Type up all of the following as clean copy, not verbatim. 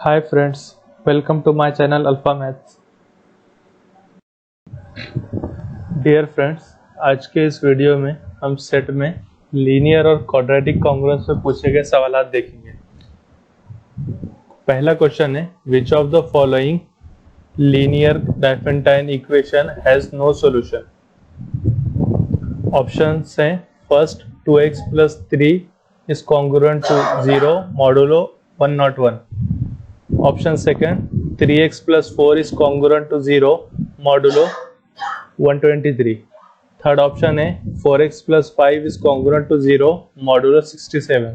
Hi friends, welcome to my channel Alpha Maths. Dear friends, आज के इस video में हम सेट में लीनियर और क्वाड्रेटिक कॉन्ग्रुएंस में पूछे गए सवाल देखेंगे। पहला क्वेश्चन है which of the following linear diophantine equation has no solution. Options हैं first 2x plus 3 is congruent to 0 modulo 101. Option second 3x plus 4 is congruent to 0 modulo 123. Third option है 4x plus 5 is congruent to 0 modulo 67.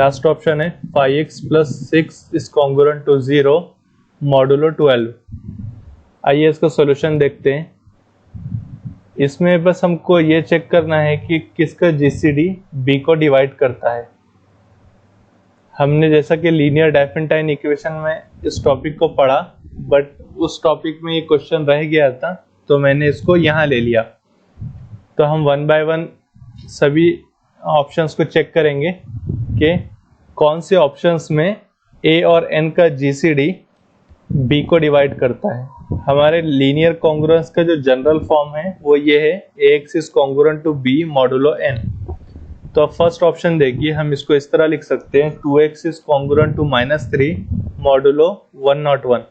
Last option है 5x plus 6 is congruent to 0 modulo 12. आइए इसका solution देखते हैं। इसमें बस हमको ये चेक करना है कि किसका जीसीडी बी को डिवाइड करता है। हमने जैसा कि लीनियर डाइफेंटाइन इक्वेशन में इस टॉपिक को पढ़ा, बट उस टॉपिक में ये क्वेश्चन रह गया था तो मैंने इसको यहाँ ले लिया। तो हम वन बाय वन सभी ऑप्शंस को चेक करेंगे कि कौन से ऑप्शंस में ए और एन का जीसीडी बी को डिवाइड करता है। हमारे लीनियर कॉन्ग्रुएंस का जो जनरल फॉर्म है वो ये है ax is congruent to b modulo n। तो अब फर्स्ट ऑप्शन देखिए, हम इसको इस तरह लिख सकते हैं 2x is congruent to -3 modulo 101।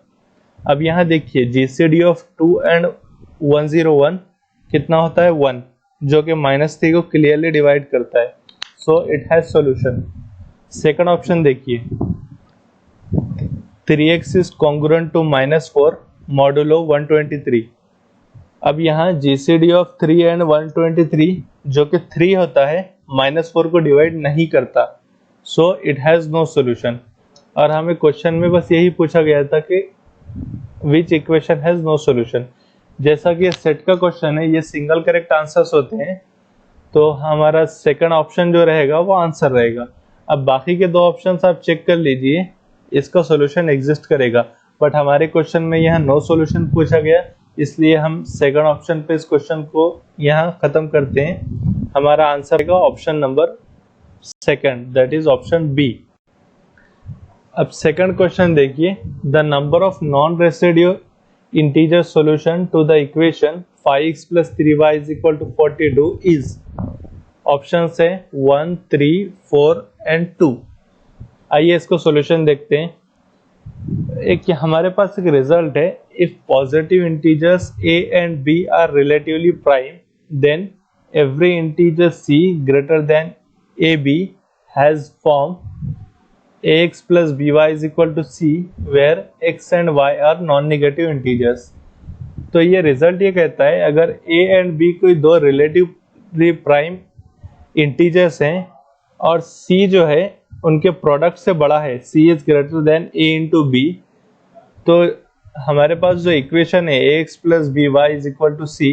अब यहाँ देखिए जीसीडी ऑफ 2 एंड 101 कितना होता है 1, जो कि -3 को क्लियरली डिवाइड करता है। सो it has solution. Second option देखिए 3x is congruent to -4 modulo 123। अब यहाँ जीसीडी ऑफ 3 एंड 123 जो कि 3 होता है -4 को डिवाइड नहीं करता, so it has no solution. और हमें क्वेश्चन में बस यही पूछा गया था कि which equation has no solution. जैसा कि सेट का क्वेश्चन है, ये सिंगल करेक्ट आंसर्स होते हैं, तो हमारा सेकंड ऑप्शन जो रहेगा वो आंसर रहेगा। अब बाकी के दो ऑप्शंस आप चेक कर लीजिए, इसका सॉल्यूशन एग्जिस्ट करेगा, बट हमारे क्वेश्चन में यहाँ नो सॉल्यूशन पूछा गया, इसलिए हम सेकंड ऑप्शन पे इस क्वेश्चन को यहाँ खत्म करते हैं। हमारा आंसर का option number second, that is option B. अब सेकंड क्वेश्चन देखिए, the number of non residue integer solution to the equation 5x plus 3y is equal to 42 is। Options है 1, 3, 4 एंड 2। आइए इसको सॉल्यूशन देखते हैं। एक हमारे पास एक रिजल्ट है, if positive integers a and b are relatively prime then every integer c greater than ab has form ax plus by is equal to c where x and y are non-negative integers। तो ये result ये कहता है अगर a and b कोई दो relatively prime integers हैं और c जो है उनके प्रोडक्ट से बड़ा है, c is greater than a into b, तो हमारे पास जो इक्वेशन है ax plus b y is equal to c,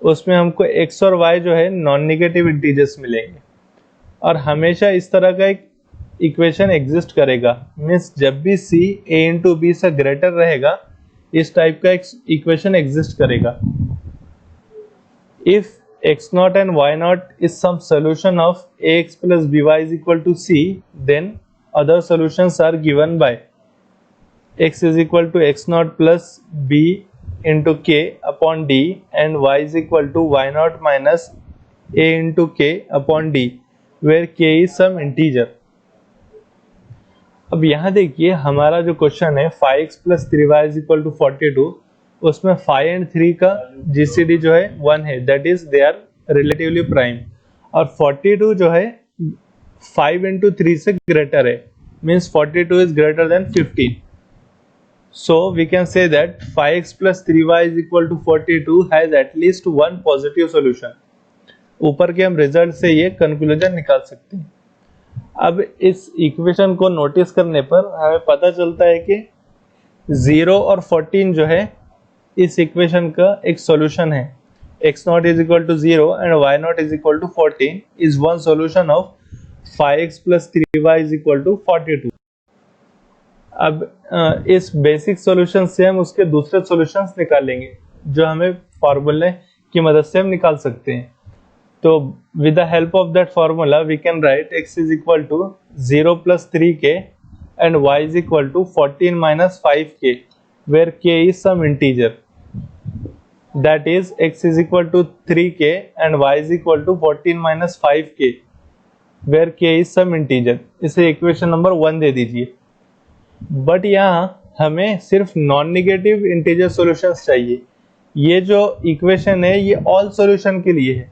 उसमें हमको x और y जो है नॉन नेगेटिव इंटीजर्स मिलेंगे। और हमेशा इस तरह का एक इक्वेशन एग्जिस्ट करेगा, मीन्स जब भी c a इंटू बी से ग्रेटर रहेगा इस टाइप का एक इक्वेशन एग्जिस्ट करेगा। If x0 and y0 is some solution of ax plus by is equal to c, then other solutions are given by x is equal to x0 plus b into k upon d and y is equal to y0 minus a into k upon d where k is some integer। अब यहाँ देखिए हमारा जो question है 5x plus 3y is equal to 42, उसमें 5 and 3 का GCD जो है 1 है, that is they are relatively prime. और 42 जो है 5 इंटू 3 से ग्रेटर है, means 42 is greater then 15। So we can say that 5x plus 3y is equal to 42 has at least one positive solution। ऊपर के हम रिजल्ट से ये कंक्लूजन निकाल सकते हैं। अब इस इक्वेशन को नोटिस करने पर हमें पता चलता है कि 0 और 14 जो है इस इक्वेशन का एक सॉल्यूशन है। x0 is equal to 0 and y0 is equal to 14 is one solution of 5x plus 3y is equal to 42। अब इस बेसिक सॉल्यूशन से हम उसके दूसरे सॉल्यूशंस निकालेंगे जो हमें फार्मूले की मदद से हम निकाल सकते हैं। तो with the help of that formula we can write x is equal to 0 plus 3k and y is equal to 14 minus 5k, where k is some integer. That is x is equal to 3k and y is equal to 14 minus 5k, where k is some integer. इसे equation number 1 दे दीजिए. But यहाँ हमें सिर्फ non negative integer solutions चाहिए. ये जो equation है ये ऑल सॉल्यूशन के लिए है,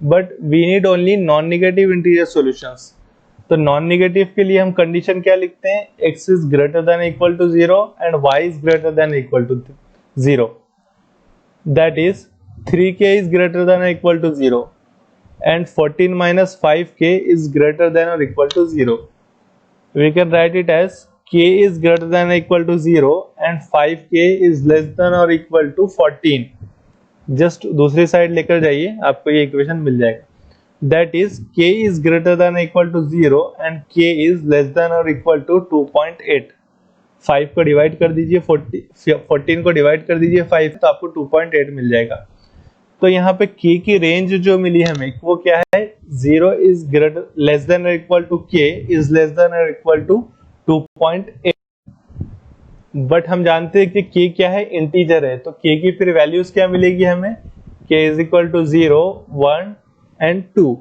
but we need only non negative integer solutions. तो नॉन निगेटिव के लिए हम कंडीशन क्या लिखते हैं? x is greater than equal to 0 and y is greater than equal to 0. That is 3k is greater than equal to 0 and 14 minus 5k is greater than or equal to 0. We can write it as k is greater than or equal to 0 and 5k is less than or equal to 14. Just दूसरी side लेकर जाइए, आपको ये equation मिल जाएगा. That is k is greater than or equal to 0 and k is less than or equal to 2.8. 5 को divide कर दीजिए 14 को डिवाइड कर दीजिए 5, तो आपको 2.8 मिल जाएगा. तो यहाँ पे k की रेंज जो मिली हमें वो क्या है? 0 is greater लेस देन और equal to k is less than और इक्वल टू 2.8. बट हम जानते हैं कि k क्या है? इंटीजर है. तो k की फिर वैल्यूज क्या मिलेगी हमें? k is equal to 0, 1 and 2,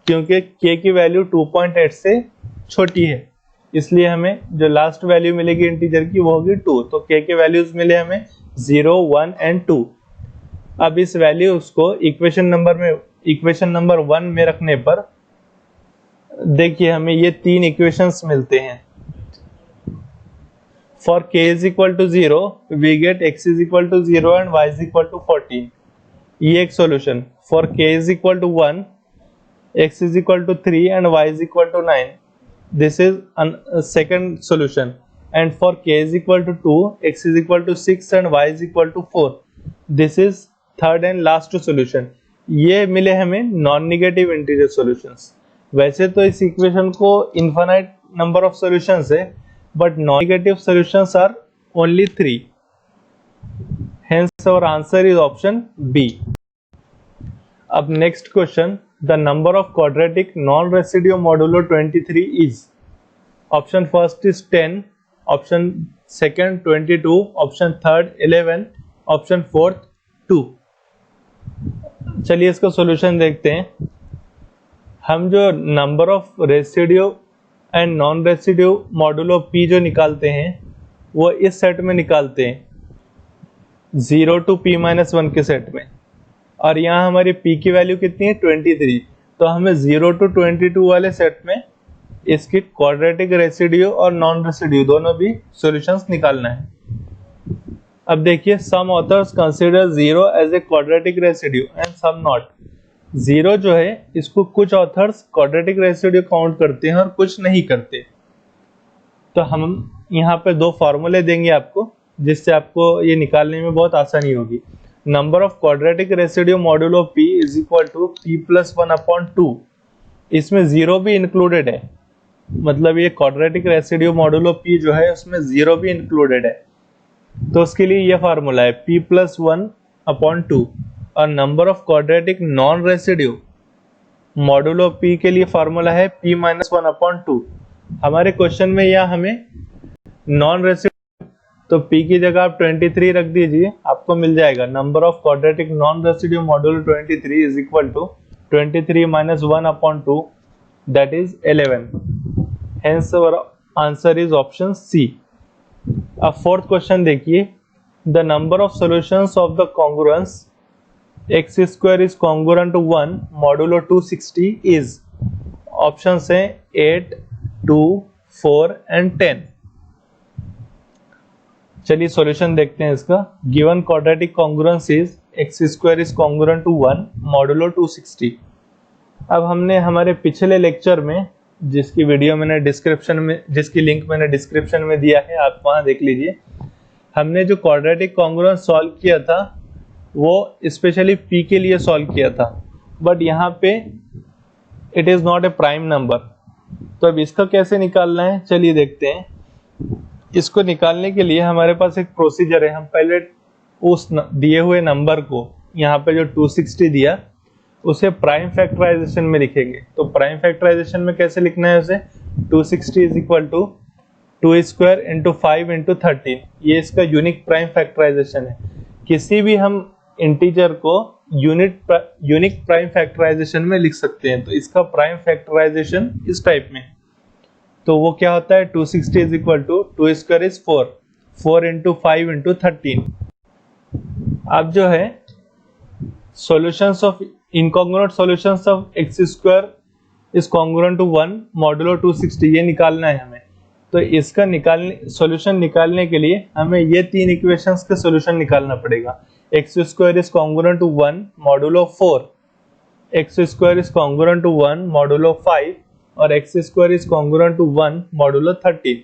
क्योंकि k की वैल्यू 2.8 से छोटी है, इसलिए हमें जो लास्ट वैल्यू मिलेगी इंटीजर की वो होगी 2. तो k के वैल्यूज मिले हमें 0, 1 एंड 2. अब इस वैल्यूज को इक्वेशन नंबर 1 में रखने पर देखिए हमें ये 3 इक्वेशंस मिलते हैं. For k is equal to 0, we get x is equal to 0 and y is equal to 14. ये एक solution. For k is equal to 1, x is equal to 3 and y is equal to 9. This is a second solution. And for k is equal to 2, x is equal to 6 and y is equal to 4. This is third and last solution. ये मिले हमें non negative integer solutions. वैसे तो इस equation को infinite number of solutions है, but non-negative solutions are only 3. Hence our answer is option B. अब next question, the number of quadratic non-residue modulo 23 is. Option first is 10, option second 22, option third 11, option fourth 2. चलिए इसका solution देखते हैं. हम जो number of residue and non residue modulo p जो निकालते हैं वो इस सेट में निकालते हैं 0 to p-1 के सेट में, और यहाँ हमारी p की वैल्यू कितनी है? 23. तो हमें 0 to 22 वाले सेट में इसकी क्वाड्रेटिक रेसिड्यू और नॉन रेसिड्यू दोनों भी सॉल्यूशंस निकालना है. अब देखिए, some authors consider 0 as a quadratic residue and some not. 0 जो है इसको कुछ ऑथर्स क्वाड्रेटिक रेसिड्यू काउंट करते हैं और कुछ नहीं करते. तो हम यहाँ पे 2 फॉर्मूले देंगे आपको, जिससे आपको ये निकालने में बहुत आसानी होगी. Number of quadratic residue modulo p is equal to p+1/2. इसमें 0 भी इंक्लूडेड है, मतलब ये क्वाड्रेटिक रेसिड्यू मॉडुलो p जो है उसमें 0 भी इंक्लूडेड है. तो उसके लिए ये फार्मूला है p+1/2. और number of quadratic non residue modulo p के लिए फार्मूला है p-1/2. हमारे क्वेश्चन में यह हमें नॉन रेसिड्यू, तो p की जगह आप 23 रख दीजिए, आपको मिल जाएगा number of quadratic non residue modulo 23 is equal to 23 - 1/2, that is 11. Hence our answer is option C. अब फोर्थ क्वेश्चन देखिए, the number of solutions of the congruence x square is congruent to 1 modulo 260 is. Options हैं 8, 2, 4 and 10. चलिए solution देखते हैं इसका. Given quadratic congruence is x square is congruent to 1 modulo 260. अब हमने हमारे पिछले लेक्चर में, जिसकी वीडियो मैंने डिस्क्रिप्शन में, जिसकी लिंक मैंने डिस्क्रिप्शन में दिया है, आप वहां देख लीजिए. हमने जो क्वाड्रेटिक कॉन्ग्रुएंस सॉल्व किया था वो स्पेशली p के लिए सॉल्व किया था, बट यहाँ पे it is not a prime number. तो अब इसका कैसे निकालना है, चलिए देखते हैं. इसको निकालने के लिए हमारे पास एक प्रोसीजर है. हम पहले उस दिए हुए नंबर को, यहाँ पे जो 260 दिया, उसे प्राइम फैक्टराइजेशन में लिखेंगे. तो प्राइम फैक्टराइजेशन में कैसे लिखना है उसे? 260 is equal to 2 square into 5 into 13, ये इसका यूनिक प्राइम फैक्टराइजेशन है। किसी भी हम इंटीजर को यूनिक प्राइम फैक्टराइजेशन में लिख सकते हैं, तो इसका प्राइम फैक्टराइजेशन इस टाइप में, तो वो क्या होता है 260 is equal to 2 square is 4 into 5 into 13। अब जो है solutions of incongruent solutions of x square is congruent to 1 modulo 260, ये निकालना है हमें। तो इसका सॉल्यूशन निकालने के लिए हमें ये तीन इक्वेशंस के सॉल्यूशन निकालना पड़ेगा। X square is congruent to 1 modulo 4, x square is congruent to 1 modulo 5 और x square is congruent to 1 modulo 13।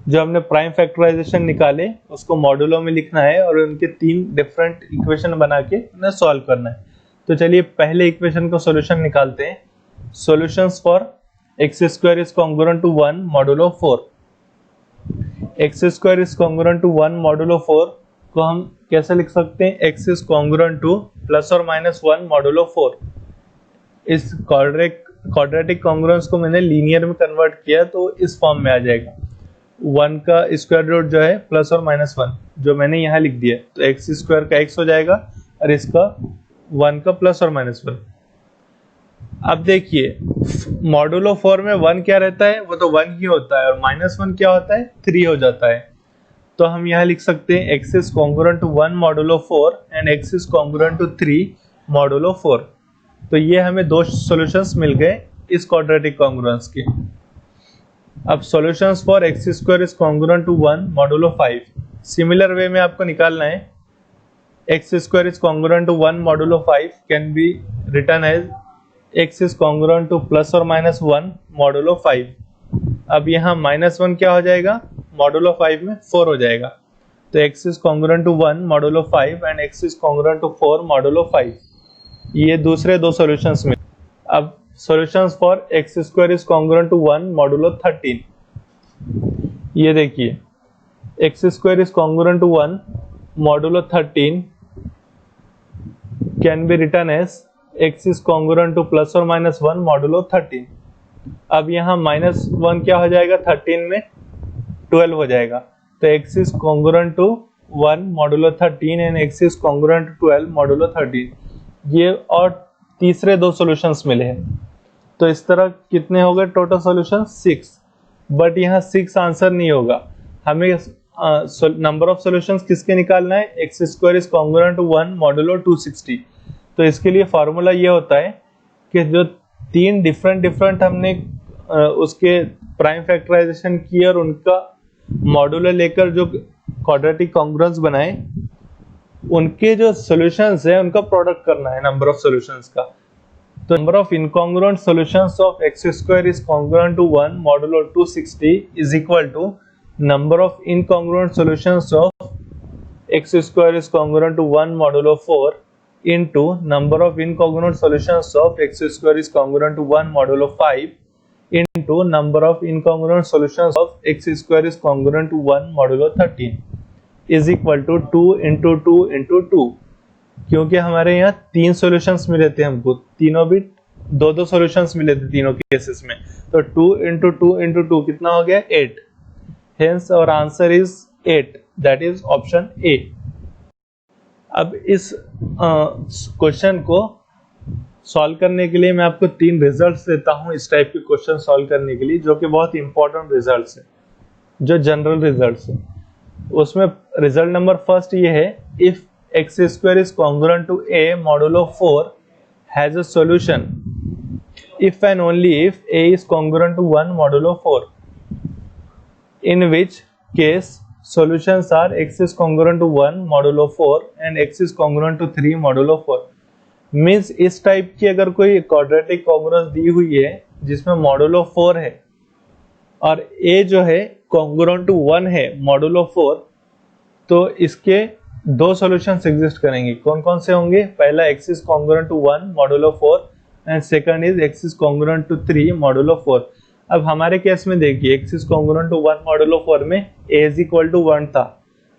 जो हमने प्राइम फैक्टराइजेशन निकाले उसको मॉडुलो में लिखना है और उनके तीन डिफरेंट इक्वेशन बना के उन्हें सॉल्व करना है। तो चलिए पहले इक्वेशन का सॉल्यूशन निकालते हैं। Solutions for x square is congruent to 1 modulo 4। X square is congruent to 1 modulo 4 को हम कैसे लिख सकते हैं, x is congruent to plus और माइनस 1 मॉडुलो 4। इस क्वाड्रेटिक कॉन्ग्रुएंस को मैंने लीनियर में कन्वर्ट किया तो इस फॉर्म में आ जाएगा। 1 का स्क्वायर रूट जो है प्लस और माइनस 1 जो मैंने यहाँ लिख दिया, तो एक्स स्क्वायर का x हो जाएगा और इसका 1 का प्लस और माइनस 1। अब देखिए मॉडुलो 4 में 1 क्या रहता है, वो तो 1 ही होता है और माइनस 1 क्या होता है, 3 हो जाता है। तो हम यहाँ लिख सकते हैं x is congruent to 1 modulo 4 and x is congruent to 3 modulo 4। तो ये हमें दो सॉल्यूशंस मिल गए इस क्वाड्रेटिक कॉन्ग्रुएंस के। अब solutions for x square is congruent to 1 modulo 5, similar way में आपको निकालना है। X square is congruent to 1 modulo 5 can be written as x is congruent to plus और माइनस 1 मॉडुलो 5। अब यहाँ माइनस 1 क्या हो जाएगा, मॉडुलो 5 में 4 हो जाएगा। तो x is congruent to 1 modulo 5 and x is congruent to 4 modulo 5। ये दूसरे दो सॉल्यूशंस में। अब solutions for x square is congruent to 1 modulo 13। ये देखिए x square is congruent to 1 modulo 13 can be written as x is congruent to plus और minus 1 modulo 13। अब यहाँ माइनस 1 क्या हो जाएगा, 13 में 12 हो जाएगा। तो x is congruent to 1 modulo 13 and x is congruent to 12 modulo 13। ये और तीसरे दो सॉल्यूशंस मिले हैं। तो इस तरह कितने हो गए टोटल सॉल्यूशन, 6। बट यहाँ 6 आंसर नहीं होगा, हमें नंबर ऑफ सॉल्यूशंस किसके निकालना है, x square is congruent to 1 modulo 260। तो इसके लिए फॉर्मूला ये होता है कि जो तीन डिफरेंट हमने उसके प्राइम फैक्टराइजेशन किए और उनका मॉडुलो लेकर जो क्वाड्रेटिक कॉन्ग्रुएंस बनाए, उनके जो सॉल्यूशंस है उनका प्रोडक्ट करना है नंबर ऑफ सॉल्यूशंस का। तो number of incongruent solutions of x square is congruent to 1 modulo 260 is equal to number of incongruent solutions of x square is congruent to 1 modulo 4 into number of incongruent solutions of x square is congruent to 1 modulo 5 into number of incongruent solutions of x square is congruent to 1 modulo 13 is equal to 2 into 2 into 2। क्योंकि हमारे यहाँ तीन solutions मिले थे, हमको तीनों भी दो सॉल्यूशंस मिले थे तीनों केसेस में। तो 2 into 2 into 2 कितना हो गया, 8। Hence our answer is 8, that is option A। अब इस क्वेश्चन को सॉल्व करने के लिए मैं आपको तीन रिजल्ट्स देता हूं इस टाइप के क्वेश्चन सॉल्व करने के लिए, जो कि बहुत इंपॉर्टेंट रिजल्ट्स है, जो जनरल रिजल्ट्स है। उसमें रिजल्ट नंबर फर्स्ट ये है, if x square is congruent to a modulo 4 has a solution if and only if a is congruent to 1 modulo 4, in which case solutions are x is congruent to 1 modulo 4 and x is congruent to 3 modulo 4। Means इस type की अगर कोई quadratic congruence दी हुई है जिसमें modulo 4 है और a जो है कॉन्ग्रुएंट टू 1 है मॉडुलो 4, तो इसके दो सॉल्यूशंस एग्जिस्ट करेंगे। कौन कौन से होंगे, पहला x is congruent to 1 modulo 4 and second is x is congruent to 3 modulo 4। अब हमारे केस में देखिए x is congruent to 1 modulo 4 में a is equal to 1 था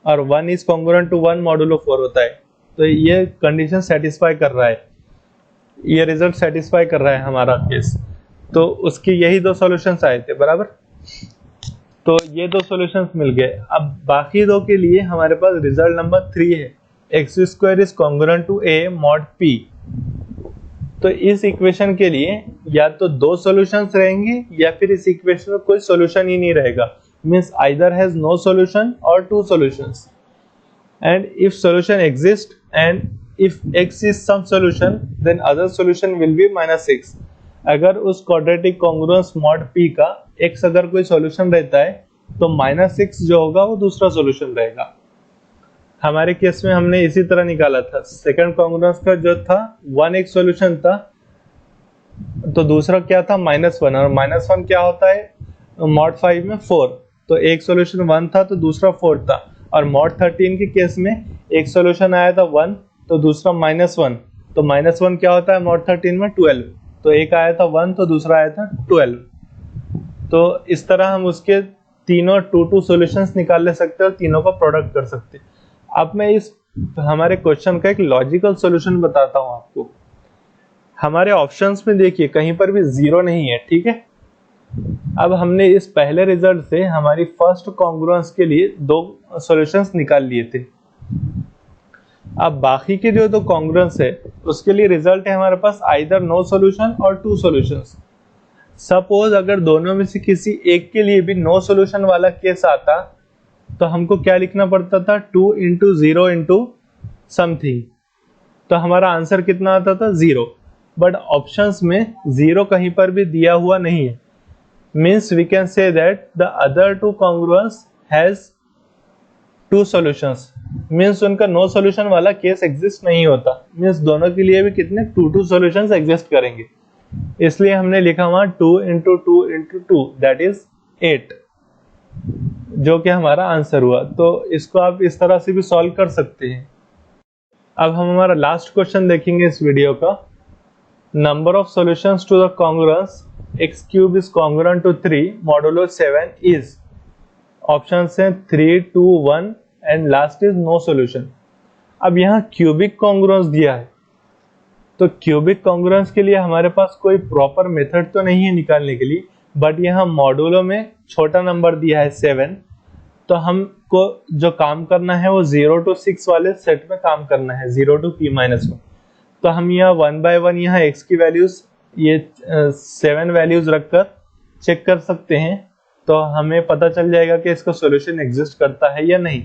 और 1 is congruent to 1 modulo 4 होता है। तो ये कंडीशन सेटिस्फाई कर रहा है, ये रिजल्ट सेटिस्फाई कर रहा है हमारा केस। तो उसके यही दो सॉल्यूशंस आए थे बराबर। तो ये दो सॉल्यूशंस मिल गए। अब बाकी दो के लिए हमारे पास रिजल्ट नंबर 3 है, x square is congruent to a mod p. तो इस इक्वेशन के लिए या तो दो सॉल्यूशंस रहेंगे या फिर इस इक्वेशन में कोई सॉल्यूशन ही नहीं रहेगा, means either has no solution और two solutions. And if solution exist and if x is some solution then other solution will be -6। अगर उस क्वाड्रेटिक कॉन्ग्रुएंस मॉड p का x अगर कोई सॉल्यूशन रहता है तो -6 जो होगा वो दूसरा सॉल्यूशन रहेगा। हमारे केस में हमने इसी तरह निकाला था, सेकंड कॉन्ग्रुएंस का जो था 1 एक सॉल्यूशन था तो दूसरा क्या था -1, और -1 क्या होता है मॉड 5 में 4, तो एक सॉल्यूशन 1 था तो दूसरा 4 था। और मॉड 13 के केस में एक सॉल्यूशन आया था 1 तो दूसरा -1, तो -1 क्या होता है मॉड 13 में 12, तो एक आया था 1 तो दूसरा आया था 12। तो इस तरह हम उसके तीनों 2 सॉल्यूशंस निकाल ले सकते हैं और तीनों का प्रोडक्ट कर सकते हैं। अब मैं इस हमारे क्वेश्चन का एक लॉजिकल सॉल्यूशन बताता हूं आपको। हमारे ऑप्शंस में देखिए कहीं पर भी 0 नहीं है, ठीक है। अब हमने इस पहले रिजल्ट से हमारी फर्स्ट कॉन्ग्रुएंस के लिए 2 सॉल्यूशंस निकाल लिए थे। अब बाकी के जो 2 कॉन्ग्रुएंस है उसके लिए रिजल्ट है हमारे पास आइदर नो सॉल्यूशन और 2 सॉल्यूशंस। सपोज अगर दोनों में से किसी एक के लिए भी नो सॉल्यूशन वाला केस आता तो हमको क्या लिखना पड़ता था 2 into 0 into समथिंग, तो हमारा आंसर कितना आता था 0। बट ऑप्शंस में 0 कहीं पर भी दिया हुआ नहीं है, means we can say that the other 2 congruence has 2 solutions, means उनका नो सॉल्यूशन वाला केस एग्जिस्ट नहीं होता, मीन्स दोनों के लिए भी कितने 2 सॉल्यूशंस एग्जिस्ट करेंगे। इसलिए हमने लिखा वहां 2 into 2 into 2 दैट इज 8, जो कि हमारा आंसर हुआ। तो इसको आप इस तरह से भी सॉल्व कर सकते हैं। अब हम हमारा लास्ट क्वेश्चन देखेंगे इस वीडियो का। Number of solutions to the congruence x³ is congruent to 3 modulo 7 is, option है 3, 2, 1 and last is no solution. अब यहाँ क्यूबिक कॉन्ग्रुएंस दिया है, तो क्यूबिक कॉन्ग्रुएंस के लिए हमारे पास कोई प्रॉपर मेथड तो नहीं है निकालने के लिए, बट यहाँ मॉडुलो में छोटा नंबर दिया है 7, तो हमको जो काम करना है वो 0 to 6 वाले सेट में काम करना है, 0 to p-1। तो हम यहाँ 1 by 1 यहाँ x की वैल्यूज ये 7 वैल्यूज रखकर चेक कर सकते हैं, तो हमें पता चल जाएगा कि इसका सॉल्यूशन एग्जिस्ट करता है या नहीं।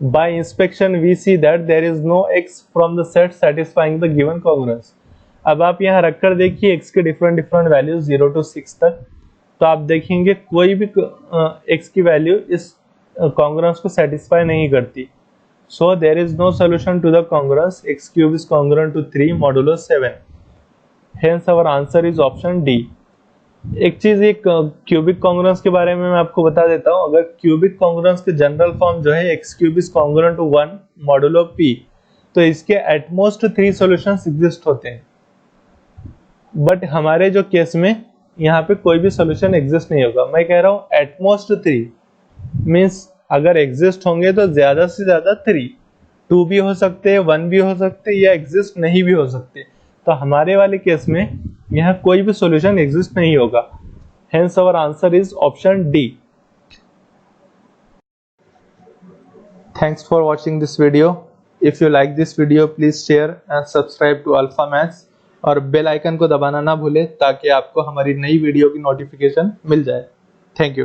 By inspection we see that there is no x from the set satisfying the given congruence. अब आप यहाँ रखकर देखिए x के डिफरेंट वैल्यूज 0 to 6 तक, तो आप देखेंगे कोई भी x की वैल्यू इस कॉन्ग्रुएंस को सेटिस्फाई नहीं करती। So there is no solution to the congruence x³ is congruent to 3 modulo 7, hence our answer is option D. एक चीज एक क्यूबिक कॉन्ग्रुएंस के बारे में मैं आपको बता देता हूँ। अगर क्यूबिक कॉन्ग्रुएंस के जनरल फॉर्म जो है x³ is congruent to 1 modulo p, तो इसके एटमोस्ट 3 सॉल्यूशंस एग्जिस्ट होते हैं। बट हमारे जो केस में यहाँ पे कोई भी सॉल्यूशन एग्जिस्ट नहीं होगा। मैं कह रहा हूँ एटमोस्ट 3, मीन्स अगर एग्जिस्ट होंगे तो ज्यादा से ज्यादा 3, 2 भी हो सकते हैं, 1 भी हो सकते हैं, या एग्जिस्ट नहीं भी हो सकते। तो हमारे वाले केस में यहाँ कोई भी सॉल्यूशन एग्जिस्ट नहीं होगा, hence our answer is option D. Thanks for watching this video. If you like this video please share and subscribe to Alpha Maths, और बेल आइकन को दबाना ना भूले ताकि आपको हमारी नई वीडियो की नोटिफिकेशन मिल जाए। Thank you.